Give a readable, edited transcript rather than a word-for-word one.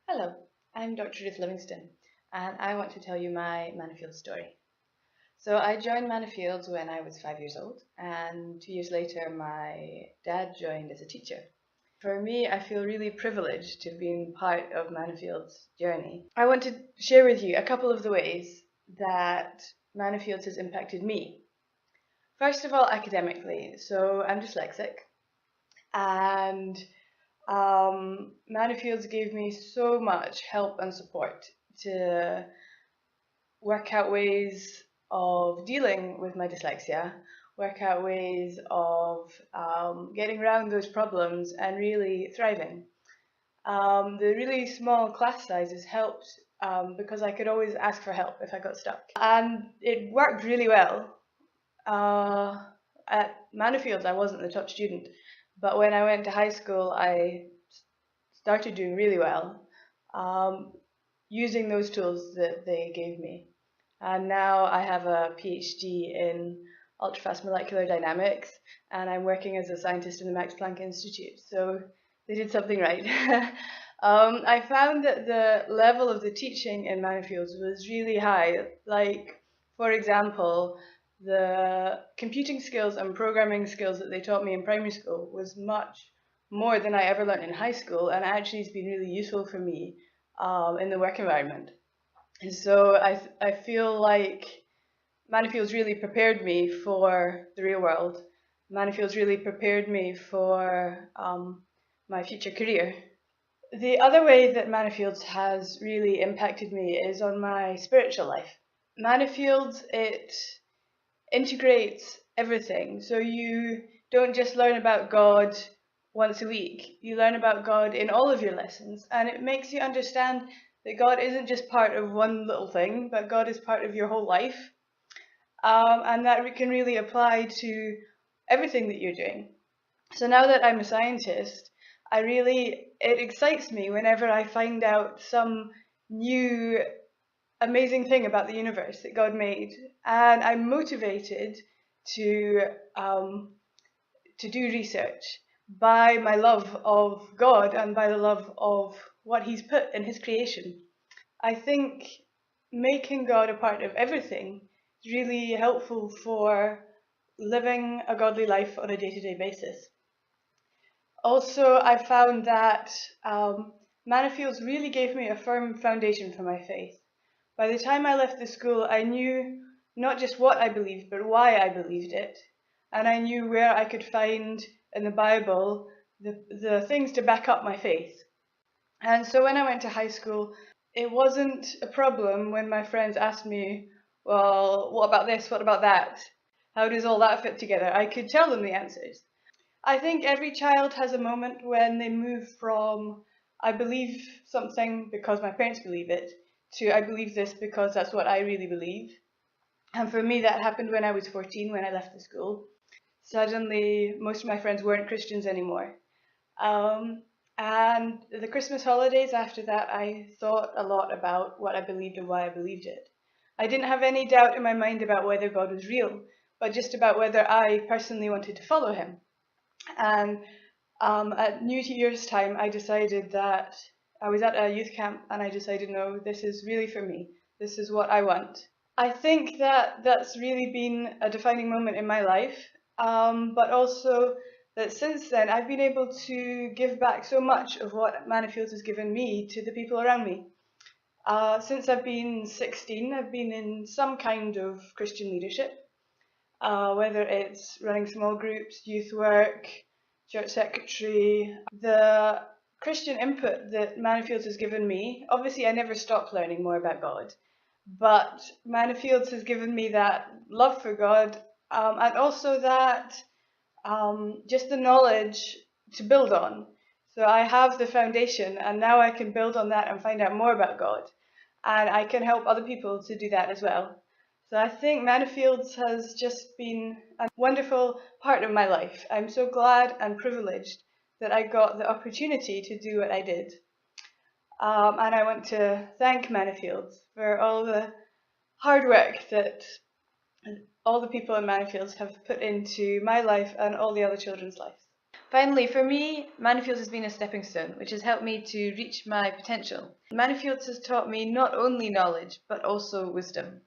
Hello, I'm Dr. Ruth Livingstone, and I want to tell you my Mannafields story. So I joined Mannafields when I was 5 years old, and 2 years later my dad joined as a teacher. For me, I feel really privileged to have been part of Mannafields' journey. I want to share with you a couple of the ways that Mannafields has impacted me. First of all, academically. So I'm dyslexic, and Mannafields gave me so much help and support to work out ways of dealing with my dyslexia, work out ways of getting around those problems and really thriving. The really small class sizes helped because I could always ask for help if I got stuck. And it worked really well. At Mannafields, I wasn't the top student, but when I went to high school, I started doing really well using those tools that they gave me. And now I have a PhD in ultrafast molecular dynamics, and I'm working as a scientist in the Max Planck Institute. So they did something right. I found that the level of the teaching in Mannafields was really high. Like, for example, the computing skills and programming skills that they taught me in primary school was much more than I ever learned in high school, and actually it's been really useful for me in the work environment. And so I feel like Mannafields really prepared me for the real world. Mannafields really prepared me for my future career. The other way that Mannafields has really impacted me is on my spiritual life. Mannafields, it integrates everything. So you don't just learn about God once a week, you learn about God in all of your lessons, and it makes you understand that God isn't just part of one little thing, but God is part of your whole life. And that can really apply to everything that you're doing. So now that I'm a scientist, it excites me whenever I find out some new amazing thing about the universe that God made, and I'm motivated to um, to do research by my love of God and by the love of what He's put in His creation. I think making God a part of everything is really helpful for living a godly life on a day-to-day basis. Also, I found that Mannafields really gave me a firm foundation for my faith. By the time I left the school, I knew not just what I believed, but why I believed it. And I knew where I could find in the Bible the things to back up my faith. And so when I went to high school, it wasn't a problem when my friends asked me, well, what about this? What about that? How does all that fit together? I could tell them the answers. I think every child has a moment when they move from I believe something because my parents believe it to I believe this because that's what I really believe. And for me, that happened when I was 14 when I left the school. Suddenly, most of my friends weren't Christians anymore. Um, and the Christmas holidays after that, I thought a lot about what I believed and why I believed it. I didn't have any doubt in my mind about whether God was real, but just about whether I personally wanted to follow him. And at New Year's time, I decided that I was at a youth camp and I decided, no, this is really for me. This is what I want. I think that that's really been a defining moment in my life, but also that since then I've been able to give back so much of what Mannafields has given me to the people around me. Since I've been 16, I've been in some kind of Christian leadership, whether it's running small groups, youth work, church secretary. The Christian input that Mannafields has given me, obviously I never stopped learning more about God, but Mannafields has given me that love for God, and also that just the knowledge to build on. So I have the foundation, and now I can build on that and find out more about God, and I can help other people to do that as well. So I think Mannafields has just been a wonderful part of my life. I'm so glad and privileged that I got the opportunity to do what I did. And I want to thank Mannafields for all the hard work that all the people in Mannafields have put into my life and all the other children's lives. Finally, for me, Mannafields has been a stepping stone, which has helped me to reach my potential. Mannafields has taught me not only knowledge, but also wisdom.